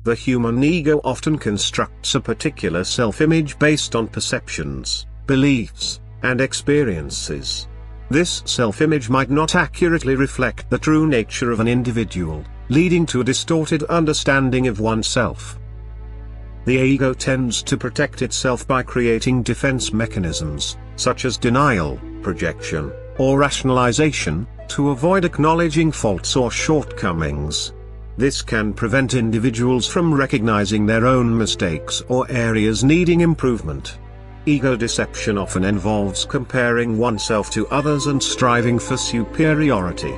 The human ego often constructs a particular self-image based on perceptions, beliefs, and experiences. This self-image might not accurately reflect the true nature of an individual, leading to a distorted understanding of oneself. The ego tends to protect itself by creating defense mechanisms, such as denial, projection, or rationalization, to avoid acknowledging faults or shortcomings. This can prevent individuals from recognizing their own mistakes or areas needing improvement. Ego deception often involves comparing oneself to others and striving for superiority.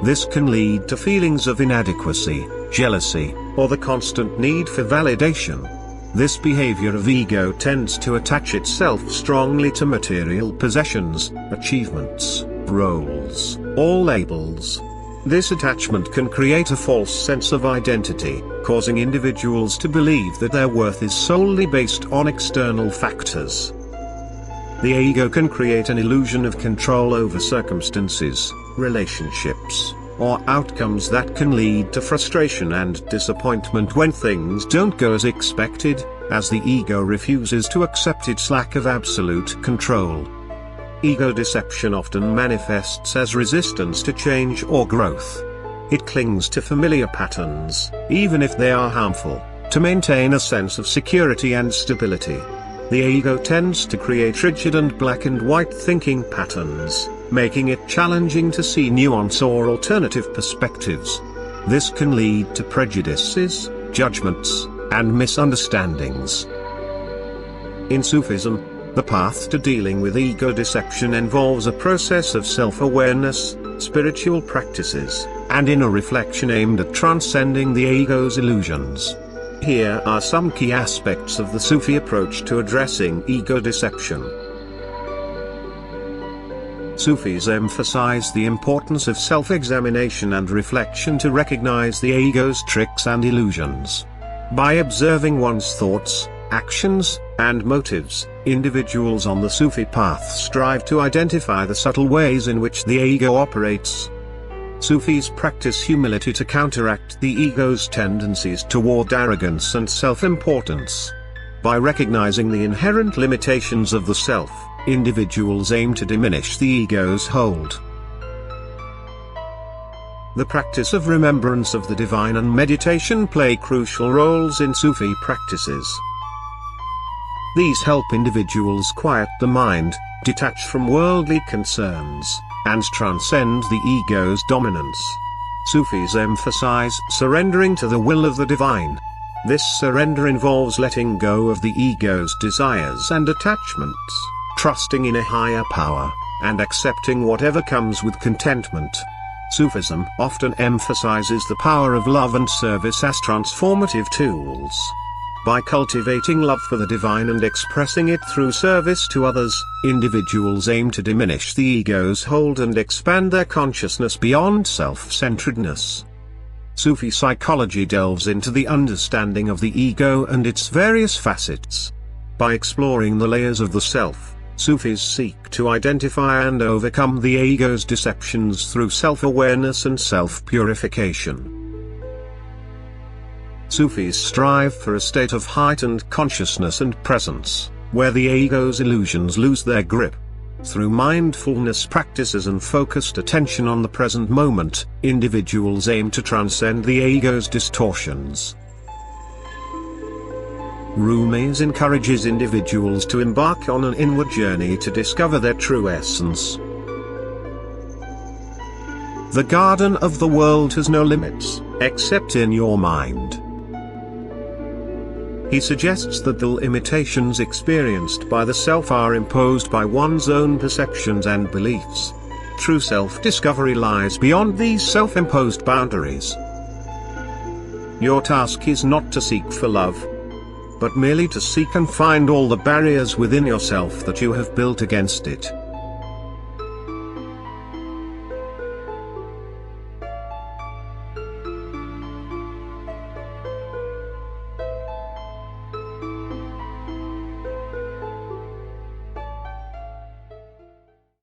This can lead to feelings of inadequacy, jealousy, or the constant need for validation. This behavior of ego tends to attach itself strongly to material possessions, achievements, roles, or labels. This attachment can create a false sense of identity, causing individuals to believe that their worth is solely based on external factors. The ego can create an illusion of control over circumstances, relationships, or outcomes that can lead to frustration and disappointment when things don't go as expected, as the ego refuses to accept its lack of absolute control. Ego deception often manifests as resistance to change or growth. It clings to familiar patterns, even if they are harmful, to maintain a sense of security and stability. The ego tends to create rigid and black and white thinking patterns, making it challenging to see nuance or alternative perspectives. This can lead to prejudices, judgments, and misunderstandings. In Sufism, the path to dealing with ego deception involves a process of self-awareness, spiritual practices, and inner reflection aimed at transcending the ego's illusions. Here are some key aspects of the Sufi approach to addressing ego deception. Sufis emphasize the importance of self-examination and reflection to recognize the ego's tricks and illusions. By observing one's thoughts, actions, and motives, individuals on the Sufi path strive to identify the subtle ways in which the ego operates. Sufis practice humility to counteract the ego's tendencies toward arrogance and self-importance. By recognizing the inherent limitations of the self, individuals aim to diminish the ego's hold. The practice of remembrance of the divine and meditation play crucial roles in Sufi practices. These help individuals quiet the mind, detach from worldly concerns, and transcend the ego's dominance. Sufis emphasize surrendering to the will of the divine. This surrender involves letting go of the ego's desires and attachments, trusting in a higher power, and accepting whatever comes with contentment. Sufism often emphasizes the power of love and service as transformative tools. By cultivating love for the divine and expressing it through service to others, individuals aim to diminish the ego's hold and expand their consciousness beyond self-centeredness. Sufi psychology delves into the understanding of the ego and its various facets. By exploring the layers of the self, Sufis seek to identify and overcome the ego's deceptions through self-awareness and self-purification. Sufis strive for a state of heightened consciousness and presence, where the ego's illusions lose their grip. Through mindfulness practices and focused attention on the present moment, individuals aim to transcend the ego's distortions. Rumi's encourages individuals to embark on an inward journey to discover their true essence. The garden of the world has no limits, except in your mind. He suggests that the limitations experienced by the self are imposed by one's own perceptions and beliefs. True self-discovery lies beyond these self-imposed boundaries. Your task is not to seek for love, but merely to seek and find all the barriers within yourself that you have built against it.